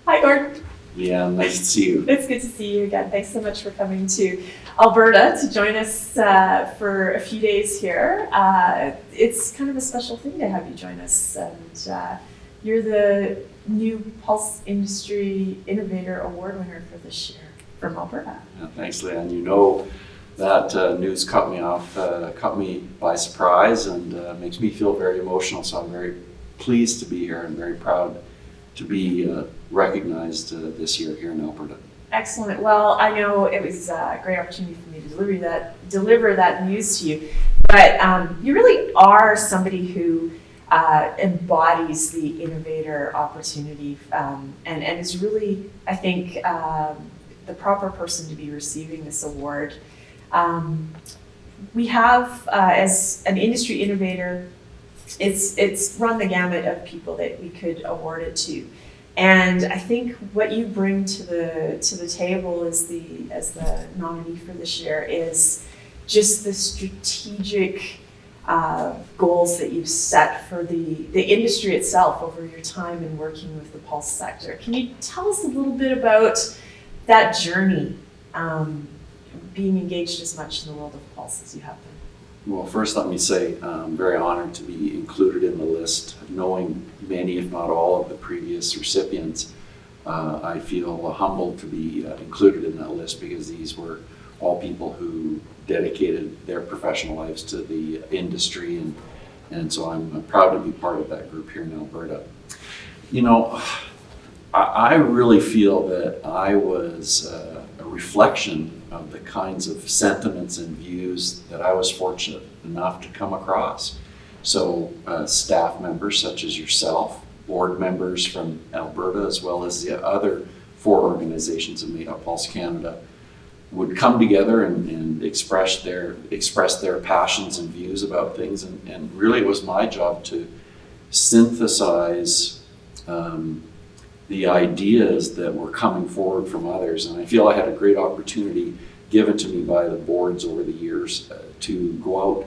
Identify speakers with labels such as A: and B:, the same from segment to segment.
A: Hi, Gordon.
B: Yeah, nice to see you.
A: It's good to see you again. Thanks so much for coming to Alberta to join us for a few days here. It's kind of a special thing to have you join us. And you're the new Pulse Industry Innovator Award winner for this year from Alberta.
B: Yeah, thanks, Leanne. You know, that news caught me by surprise and makes me feel very emotional. So I'm very pleased to be here and very proud to be recognized this year here in Alberta.
A: Excellent. Well, I know it was a great opportunity for me to deliver that news to you, but you really are somebody who embodies the innovator opportunity and is really, I think, the proper person to be receiving this award. We have, as an industry innovator, it's run the gamut of people that we could award it to. And I think what you bring to the table as the nominee for this year is just the strategic goals that you've set for the industry itself over your time in working with the pulse sector. Can you tell us a little bit about that journey, being engaged as much in the world of pulse as you have been?
B: Well, first let me say I'm very honored to be included in the list. Knowing many, if not all, of the previous recipients, I feel humbled to be included in that list because these were all people who dedicated their professional lives to the industry, and so I'm proud to be part of that group here in Alberta. You know, I really feel that I was a reflection of the kinds of sentiments and views that I was fortunate enough to come across. So staff members such as yourself, board members from Alberta, as well as the other 4 organizations that made up Pulse Canada, would come together and express their passions and views about things. And really it was my job to synthesize the ideas that were coming forward from others. And I feel I had a great opportunity given to me by the boards over the years to go out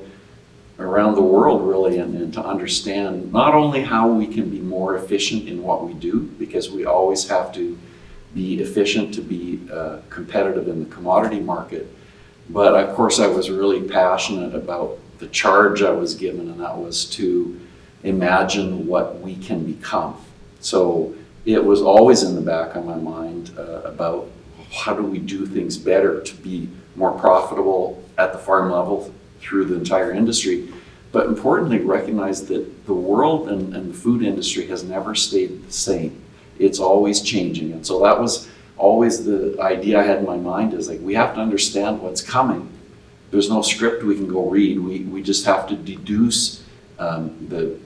B: around the world really and to understand not only how we can be more efficient in what we do, because we always have to be efficient to be competitive in the commodity market, but of course I was really passionate about the charge I was given, and that was to imagine what we can become. So it was always in the back of my mind about how do we do things better to be more profitable at the farm level through the entire industry, but importantly recognize that the world and the food industry has never stayed the same. It's always changing, and so that was always the idea I had in my mind, is like we have to understand what's coming. There's no script we can go read. We just have to deduce the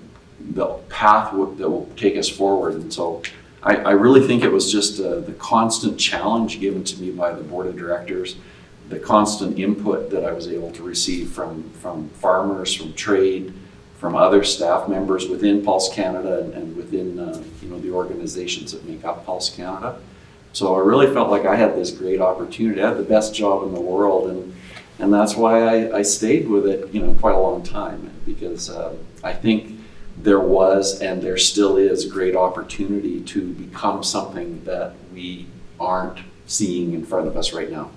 B: path that will take us forward. And so I really think it was just the constant challenge given to me by the board of directors, the constant input that I was able to receive from farmers, from trade, from other staff members within Pulse Canada and within the organizations that make up Pulse Canada. So I really felt like I had this great opportunity. I had the best job in the world, and that's why I stayed with it quite a long time, because I think there was and there still is great opportunity to become something that we aren't seeing in front of us right now.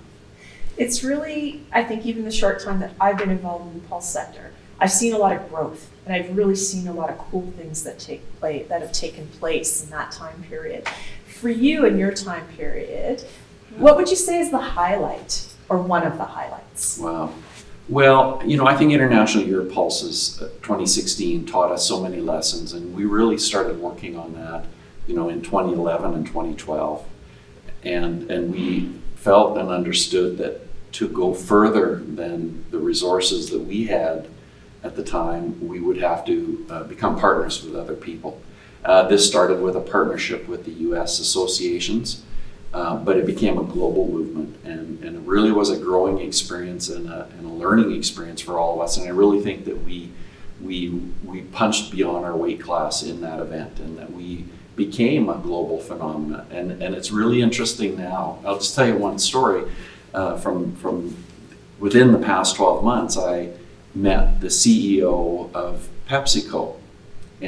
A: It's really, I think, even the short time that I've been involved in the pulse sector, I've seen a lot of growth, and I've really seen a lot of cool things that have taken place in that time period. For you in your time period, what would you say is the highlight, or one of the highlights?
B: Wow. Well, I think International Year of Pulses 2016 taught us so many lessons, and we really started working on that, in 2011 and 2012. And we felt and understood that to go further than the resources that we had at the time, we would have to become partners with other people. This started with a partnership with the U.S. associations, but it became a global movement, and it really was a growing experience and a learning experience for all of us. And I really think that we punched beyond our weight class in that event, and that we became a global phenomenon. And it's really interesting now. I'll just tell you one story from within the past 12 months. I met the CEO of PepsiCo,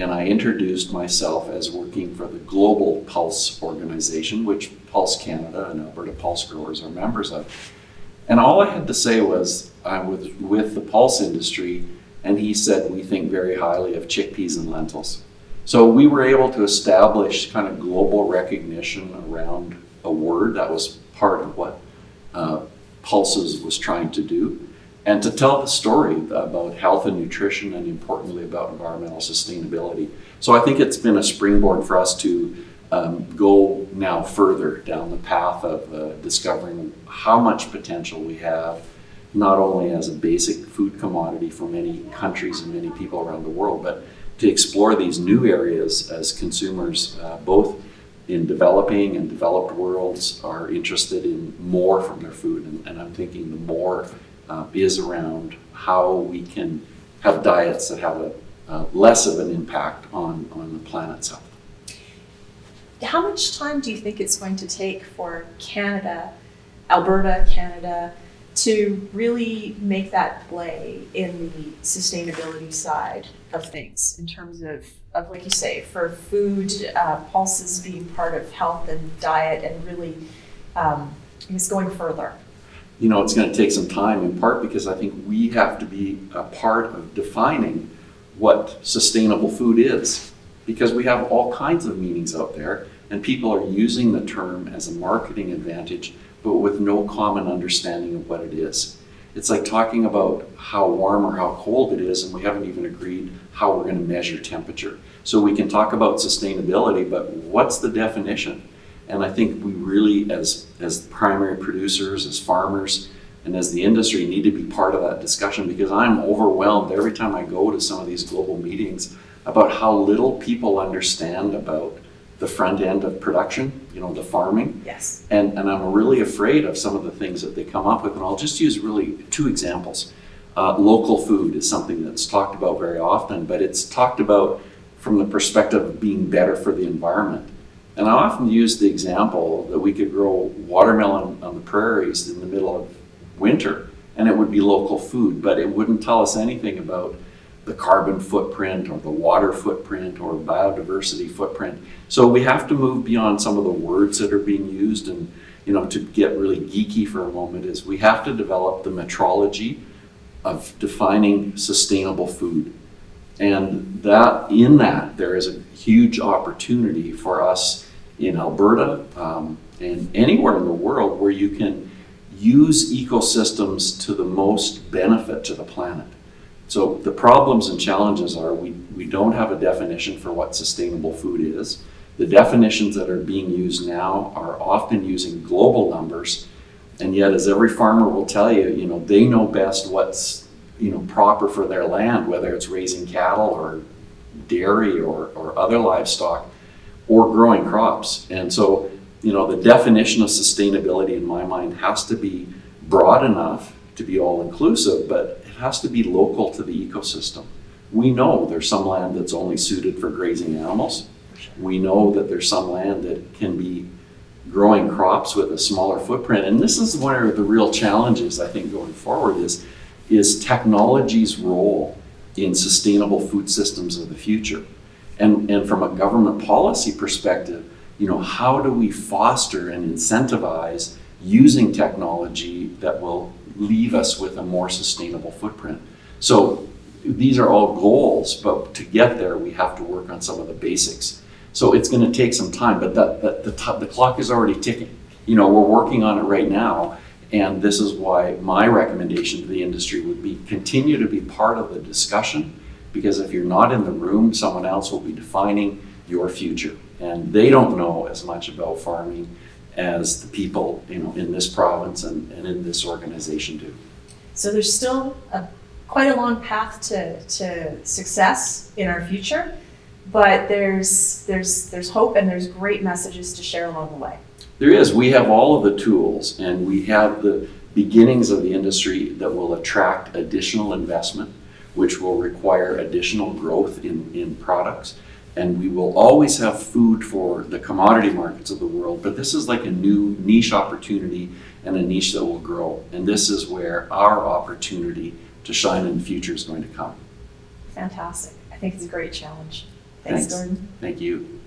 B: and I introduced myself as working for the Global Pulse organization, which Pulse Canada and Alberta Pulse Growers are members of. And all I had to say was, I'm with the pulse industry, and he said, we think very highly of chickpeas and lentils. So we were able to establish kind of global recognition around a word that was part of what Pulses was trying to do, and to tell the story about health and nutrition, and importantly about environmental sustainability. So I think it's been a springboard for us to go now further down the path of discovering how much potential we have, not only as a basic food commodity for many countries and many people around the world, but to explore these new areas as consumers, both in developing and developed worlds, are interested in more from their food. And I'm thinking the more is around how we can have diets that have less of an impact on the planet's health.
A: How much time do you think it's going to take for Canada, Alberta, Canada, to really make that play in the sustainability side of things in terms of like you say, for food, pulses being part of health and diet, and really is going further?
B: You know, it's going to take some time, in part because I think we have to be a part of defining what sustainable food is, because we have all kinds of meanings out there, and people are using the term as a marketing advantage, but with no common understanding of what it is. It's like talking about how warm or how cold it is, and we haven't even agreed how we're going to measure temperature. So we can talk about sustainability, but what's the definition? And I think we really, as primary producers, as farmers, and as the industry, need to be part of that discussion, because I'm overwhelmed every time I go to some of these global meetings about how little people understand about the front end of production, you know, the farming.
A: Yes.
B: And I'm really afraid of some of the things that they come up with. And I'll just use really two examples. Local food is something that's talked about very often, but it's talked about from the perspective of being better for the environment. And I often use the example that we could grow watermelon on the prairies in the middle of winter, and it would be local food, but it wouldn't tell us anything about the carbon footprint or the water footprint or biodiversity footprint. So we have to move beyond some of the words that are being used, and to get really geeky for a moment, is we have to develop the metrology of defining sustainable food. And that there is a huge opportunity for us in Alberta and anywhere in the world where you can use ecosystems to the most benefit to the planet. So the problems and challenges are we don't have a definition for what sustainable food is. The definitions that are being used now are often using global numbers, and yet, as every farmer will tell you, they know best what's proper for their land, whether it's raising cattle or dairy or other livestock or growing crops. And so, the definition of sustainability in my mind has to be broad enough to be all inclusive, but it has to be local to the ecosystem. We know there's some land that's only suited for grazing animals. We know that there's some land that can be growing crops with a smaller footprint. And this is one of the real challenges, I think, going forward is technology's role in sustainable food systems of the future. And from a government policy perspective, how do we foster and incentivize using technology that will leave us with a more sustainable footprint? So these are all goals, but to get there, we have to work on some of the basics. So it's going to take some time, but the clock is already ticking. We're working on it right now. And this is why my recommendation to the industry would be continue to be part of the discussion, because if you're not in the room, someone else will be defining your future. And they don't know as much about farming as the people in this province and in this organization do.
A: So there's still quite a long path to success in our future, but there's hope, and there's great messages to share along the way.
B: There is. We have all of the tools, and we have the beginnings of the industry that will attract additional investment, which will require additional growth in products. And we will always have food for the commodity markets of the world, but this is like a new niche opportunity and a niche that will grow. And this is where our opportunity to shine in the future is going to come.
A: Fantastic. I think it's a great challenge. Thanks,
B: Thanks.
A: Gordon.
B: Thank you.